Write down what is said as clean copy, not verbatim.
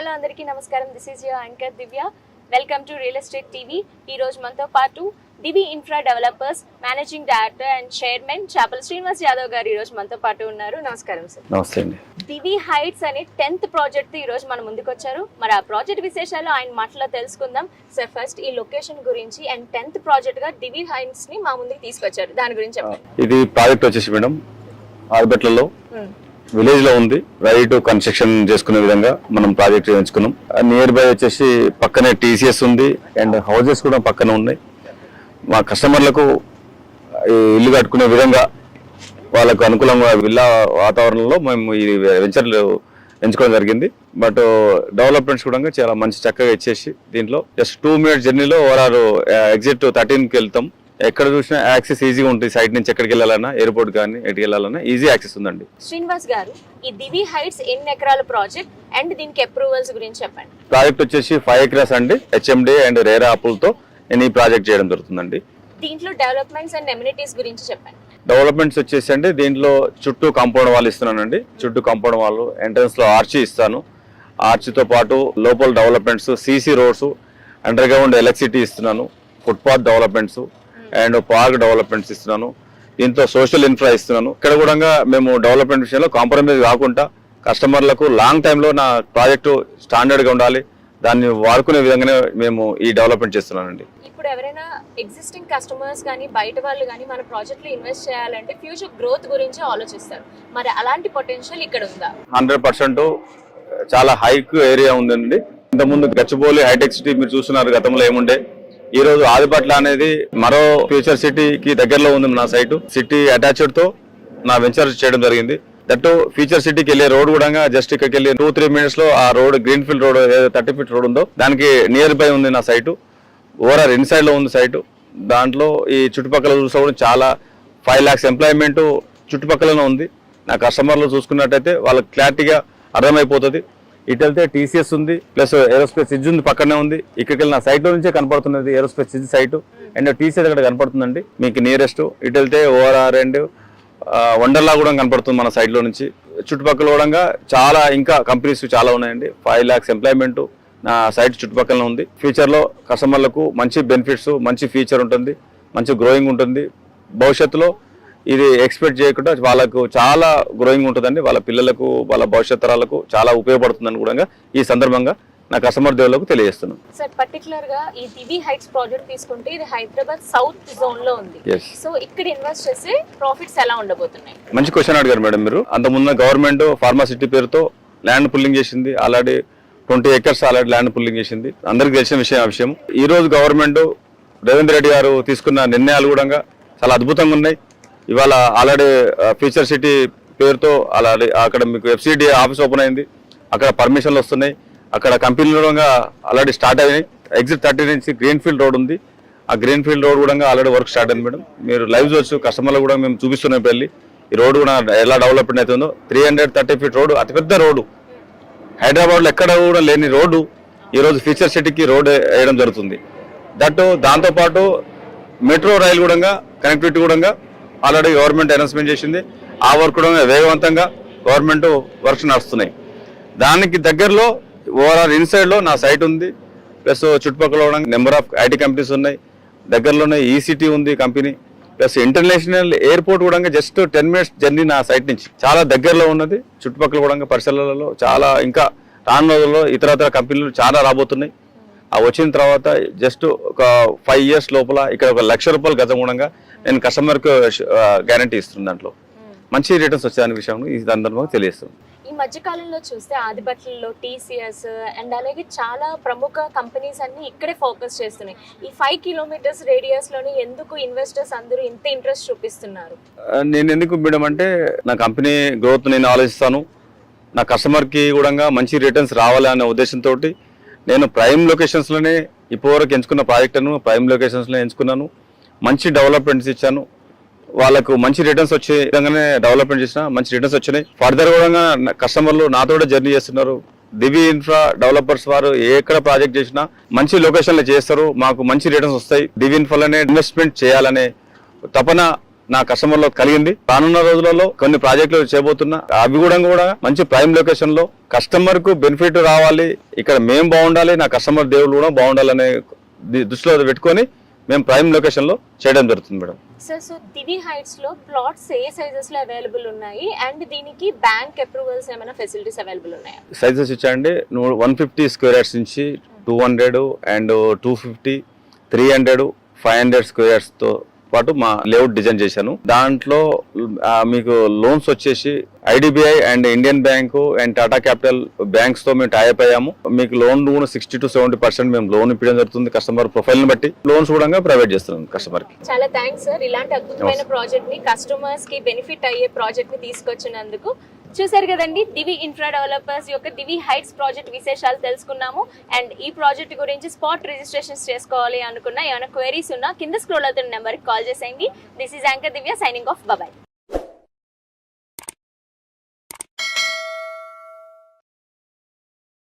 Hello అందరికీ నమస్కారం. This is your anchor Divya. Welcome to real estate TV. ఈ రోజు మనతో పాటు Divi infra developers managing director and chairman Chapala Srinivas Yadav గారు ఈ రోజు మనతో పాటు ఉన్నారు. నమస్కారం సార్. నమస్తే అండి. దివి హైట్స్ అనే 10th ప్రాజెక్ట్ ఈ రోజు మన ముందుకు వచ్చారు. మరి ఆ ప్రాజెక్ట్ విశేషాలు ఆయన మాటలో తెలుసుకుందాం. సార్ ఫస్ట్ ఈ లొకేషన్ గురించి అండ్ 10th ప్రాజెక్ట్ గా దివి హైట్స్ ని మా ముందుకు తీసుకొచ్చారు, దాని గురించి చెప్పండి. ఇది ప్రాజెక్ట్ వచ్చేసి మేడం ఆర్బెట్లలో విలేజ్ లో ఉంది. రైట్ కన్స్ట్రక్షన్ చేసుకునే విధంగా మనం ప్రాజెక్ట్ ఎంచుకున్నాం. నియర్ బై వచ్చేసి పక్కనే టీసీఎస్ ఉంది అండ్ హౌసెస్ కూడా పక్కన ఉన్నాయి. మా కస్టమర్లకు ఇల్లు కట్టుకునే విధంగా వాళ్ళకు అనుకూలంగా విల్లా వాతావరణంలో మేము ఈ వెంచర్లు ఎంచుకోవడం జరిగింది. బట్ డెవలప్మెంట్స్ కూడా చాలా మంచి చక్కగా ఇచ్చేసి దీంట్లో జస్ట్ 2 minutes జర్నీలో ఓవరాల్ ఎగ్జిట్ 13కి వెళ్తాం. ఎక్కడ చూసినా యాక్సెస్ ఈజీగా ఉంటుంది. సైడ్ నుంచి ఎక్కడికి వెళ్ళాలన్నా ఎయిర్పోర్ట్ కానీ ఎక్కడికి వెళ్ళాలన్నా ఈజీ యాక్సెస్ ఉందండి. శ్రీనివాస్ గారు, ఈ దివి హైట్స్ ఎన్ని ఎకరాల ప్రాజెక్ట్ అండ్ దీనికి అప్రూవల్స్ గురించి చెప్పండి. ప్రాజెక్ట్ వచ్చేసి 5 acres అండి. హెచ్ఎండి అండ్ రేరా అప్పులతో నేను ఈ ప్రాజెక్ట్ చేయడం జరుగుతుందండి. దీంట్లో డెవలప్మెంట్స్ అండ్ ఎమ్యూనిటీస్ గురించి చెప్పండి. డెవలప్మెంట్స్ వచ్చేసి అండి దీంట్లో చుట్టూ కాంపౌండ్ వాల్ ఇస్తున్నానండి. చుట్టూ కాంపౌండ్ వాళ్ళు ఎంట్రన్స్ లో ఆర్చి ఇస్తాను. ఆర్చితో పాటు లోపల developments, CC roads, underground electricity ఇస్తున్నాను. Footpath developments and park developments ఇస్తున్నాను. దీంతో సోషల్ ఇన్ఫ్రా ఇస్తున్నాను. ఇక్కడ కూడా మేము డెవలప్మెంట్ విషయంలో కాంప్రమైజ్ కాకుండా కస్టమర్లకు లాంగ్ టైంలో నా ప్రాజెక్టు స్టాండర్డ్గా ఉండాలి, దాన్ని వాడుకునే విధంగానే మేము ఈ డెవలప్మెంట్ చేస్తున్నానండి. ఇప్పుడు ఎవరైనా ఎగ్జిస్టింగ్ కస్టమర్స్ కానీ బయట వాళ్ళు కానీ మన ప్రాజెక్ట్లో ఇన్వెస్ట్ చేయాలంటే ఫ్యూచర్ గ్రోత్ గురించి ఆలోచిస్తారు. మరి అలాంటి పొటెన్షియల్ ఇక్కడ ఉందా? 100% చాలా హైక్ ఏరియా ఉందండి. ఇంతకుముందు గచ్చిబౌలి హైటెక్ సిటీ మీరు చూస్తున్నారు, గతంలో ఏముండే. ఈ రోజు ఆదిపట్ల అనేది మరో ఫ్యూచర్ సిటీకి దగ్గరలో ఉంది. నా సైట్ సిటీ అటాచ్డ్ తో నా వెంచర్ చేయడం జరిగింది. దట్టు ఫ్యూచర్ సిటీకి వెళ్ళే రోడ్ కూడా జస్ట్ ఇక్కడికి వెళ్ళి 2-3 minutes లో ఆ road green field road 30 feet road ఉందో దానికి నియర్ బై ఉంది నా సైటు. ఓవరాల్ ఇన్సైడ్ లో ఉంది సైటు. దాంట్లో ఈ చుట్టుపక్కల చూసుకోవడం చాలా 5 lakhs ఎంప్లాయ్మెంట్ చుట్టుపక్కలనే ఉంది. నా కస్టమర్లు చూసుకున్నట్టయితే వాళ్ళకి క్లారిటీగా అర్థమైపోతుంది. ఇటు వెళ్తే టీసీఎస్ ఉంది, ప్లస్ ఏరోస్పేస్ సిజ్ ఉంది, పక్కనే ఉంది. ఇక్కడికి వెళ్ళిన సైట్ లో నుంచే కనపడుతున్నది ఏరోస్పేస్ సిజ్ సైట్ అండ్ టీసీఎస్ అక్కడ కనపడుతుందండి మీకు నియరెస్ట్. ఇటు వెళ్తే ఓఆర్ఆర్ అండ్ వండర్లా కూడా కనపడుతుంది మన సైట్ లో నుంచి. చుట్టుపక్కల కూడా చాలా ఇంకా కంపెనీస్ చాలా ఉన్నాయండి. 5 lakhs ఎంప్లాయ్మెంట్ నా సైట్ చుట్టుపక్కల ఉంది. ఫ్యూచర్ లో కస్టమర్లకు మంచి బెనిఫిట్స్, మంచి ఫీచర్ ఉంటుంది, మంచి గ్రోయింగ్ ఉంటుంది. భవిష్యత్తులో ఇది ఎక్స్పెక్ట్ చేయకుండా వాళ్ళకు చాలా గ్రోయింగ్ ఉంటుందండి. వాళ్ళ పిల్లలకు, వాళ్ళ భవిష్యత్ తరాలకు చాలా ఉపయోగపడుతుందని కూడా ఈ సందర్భంగా నా కస్టమర్ దేవులకు తెలియజేస్తున్నాను. సార్ పర్టికులర్ గా ఈ దివి హైట్స్ ప్రాజెక్ట్ తీసుకుంటే ఇది హైదరాబాద్ సౌత్ జోన్ లో ఉంది. సో ఇక్కడ ఇన్వెస్ట్ చేస్తే ప్రాఫిట్స్ ఎలా ఉండబోతున్నాయి? మంచి క్వశ్చన్ అడిగారు మేడం మీరు. అంతకుముందు గవర్నమెంట్ ఫార్మాసిటీ పేరుతో ల్యాండ్ పుల్లింగ్ చేసింది. Already 20 acres already land pulling చేసింది. అందరికి తెలిసిన విషయం. ఈ రోజు గవర్నమెంట్ రేవంత్ రెడ్డి గారు తీసుకున్న నిర్ణయాలు కూడా చాలా అద్భుతంగా ఉన్నాయి. ఇవాళ ఆల్రెడీ ఫ్యూచర్ సిటీ పేరుతో ఆల్రెడీ అక్కడ మీకు ఎఫ్సిడి ఆఫీస్ ఓపెన్ అయింది. అక్కడ పర్మిషన్లు వస్తున్నాయి. అక్కడ కంపెనీలు ఆల్రెడీ స్టార్ట్ అయినాయి. ఎగ్జిట్ 30 నుంచి గ్రీన్ ఫీల్డ్ రోడ్ ఉంది. ఆ గ్రీన్ ఫీల్డ్ రోడ్ కూడా ఆల్రెడీ వర్క్ స్టార్ట్ అయింది మేడం. మీరు లైవ్ చూడొచ్చు. కస్టమర్లు కూడా మేము చూపిస్తున్నాం వెళ్ళి ఈ రోడ్ కూడా ఎలా డెవలప్మెంట్ అవుతుందో. 330 feet రోడ్డు, అతిపెద్ద రోడ్డు. హైదరాబాద్లో ఎక్కడ కూడా లేని రోడ్డు ఈరోజు ఫ్యూచర్ సిటీకి రోడ్ వేయడం జరుగుతుంది. దాంతోపాటు మెట్రో రైలు కూడా కనెక్టివిటీ కూడా ఆల్రెడీ గవర్నమెంట్ అనౌన్స్మెంట్ చేసింది. ఆ వర్క్ కూడా వేగవంతంగా గవర్నమెంట్ వర్క్స్ నడుస్తున్నాయి. దానికి దగ్గరలో ఓవరాల్ ఇన్సైడ్ లో నా సైట్ ఉంది. ప్లస్ చుట్టుపక్కల నెంబర్ ఆఫ్ ఐటీ కంపెనీస్ ఉన్నాయి. దగ్గరలోనే ఈసీటీ ఉంది కంపెనీ. ప్లస్ ఇంటర్నేషనల్ ఎయిర్పోర్ట్ కూడా జస్ట్ 10 minutes జర్నీ నా సైట్ నుంచి చాలా దగ్గరలో ఉన్నది. చుట్టుపక్కల కూడా పరిసరాలలో చాలా ఇంకా రాను రోజుల్లో ఇతర కంపెనీలు చాలా రాబోతున్నాయి. ఆ వచ్చిన తర్వాత జస్ట్ ఒక 5 years లోపల ఇక్కడ 1 lakh రూపాయలు గజం కూడా నేను కస్టమర్కు గ్యారంటీ ఇస్తున్నాను. దాంట్లో మంచి రిటర్న్స్ వచ్చే విషయం ఈ సందర్భంగా తెలియజేస్తుంది. ఈ మధ్య కాలంలో చూస్తే ఆదిబట్లలో టీసీఎస్ అండ్ అలాగే చాలా ప్రముఖ కంపెనీస్ అన్ని ఇక్కడే ఫోకస్ చేస్తున్నాయి. ఈ 5 kilometers రేడియస్ లోని ఎందుకు ఇన్వెస్టర్స్ అందరూ ఇంత ఇంట్రెస్ట్ చూపిస్తున్నారు? నేను ఎందుకు మేడం అంటే నా కంపెనీ గ్రోత్ నేను ఆలోచిస్తాను. నా కస్టమర్కి కూడా మంచి రిటర్న్స్ రావాలి అనే ఉద్దేశంతో నేను ప్రైమ్ లొకేషన్స్లోనే ఇప్పటివరకు ఎంచుకున్న ప్రాజెక్టును ప్రైమ్ లొకేషన్స్లో ఎంచుకున్నాను. మంచి డెవలప్మెంట్స్ ఇచ్చాను. వాళ్ళకు మంచి రిటర్న్స్ వచ్చే విధంగానే డెవలప్మెంట్ చేసిన మంచి రిటర్న్స్ వచ్చినాయి. ఫర్దర్ కూడా కస్టమర్లు నాతో జర్నీ చేస్తున్నారు. దివి ఇన్ఫ్రా డెవలపర్స్ వారు ఎక్కడ ప్రాజెక్ట్ చేసినా మంచి లొకేషన్లో చేస్తారు. మాకు మంచి రిటర్న్స్ వస్తాయి. దివి ఇన్ఫ్రాలోనే ఇన్వెస్ట్మెంట్ చేయాలనే తపన నా కస్టమర్లో కలిగింది. రానున్న రోజులలో కొన్ని ప్రాజెక్టులు చేయబోతున్నా, అవి కూడా మంచి ప్రైమ్ లొకేషన్ లో కస్టమర్ కు బెనిఫిట్ రావాలి, ఇక్కడ మేము బాగుండాలి, నా కస్టమర్ దేవుళ్ళు కూడా బాగుండాలనే దృష్టిలో పెట్టుకొని మేము ప్రైమ్ లొకేషన్ లో చేయడం జరుగుతుంది మేడం. సార్, సో దివి హైట్స్ లో ప్లాట్స్ ఏ సైజెస్ లో అవైలబుల్ ఉన్నాయి అండ్ దీనికి బ్యాంక్ అప్రూవల్స్ ఏమైనా ఫెసిలిటీస్ అవైలబుల్ ఉన్నాయా? సైజెస్ ఇచ్చాయండి. 150 స్క్వేర్ యార్డ్స్ నుంచి 200 అండ్ 250, 300, 500 స్క్వేర్ యార్డ్స్ తో పాటు మా లేఅవుట్ డిజైన్ చేశాను. దాంట్లో మీకు లోన్స్ వచ్చేసి IDBI and Indian bank and Tata capital banks తో మేము టైప్ అయ్యాము. మీకు లోన్ కూడా 60 to 70% మేము లోన్ ఇప్పడం జరుగుతుంది. కస్టమర్ ప్రొఫైల్ ని బట్టి లోన్స్ కూడా ప్రొవైడ్ చేస్తున్నాం కస్టమర్ కి. చాలా థ్యాంక్స్ సార్, ఇలాంటి అద్భుతమైన ప్రాజెక్ట్ ని కస్టమర్స్ కి బెనిఫిట్ అయ్యే ప్రాజెక్ట్ ని తీసుకొచ్చినందుకు. చూసారు కదండి, దివి ఇన్ఫ్రా డెవలపర్స్ యొక్క దివి హైట్స్ ప్రాజెక్ట్ విశేషాలు తెలుసుకున్నాము. అండ్ ఈ ప్రాజెక్ట్ గురించి స్పాట్ రిజిస్ట్రేషన్స్ చేసుకోవాలి అనుకున్నా, ఏమైనా క్వైరీస్ ఉన్నా కింద స్క్రోల్ అవుతున్న నెంబర్కి కాల్ చేసేయండి. This is anchor Divya signing off. Bye.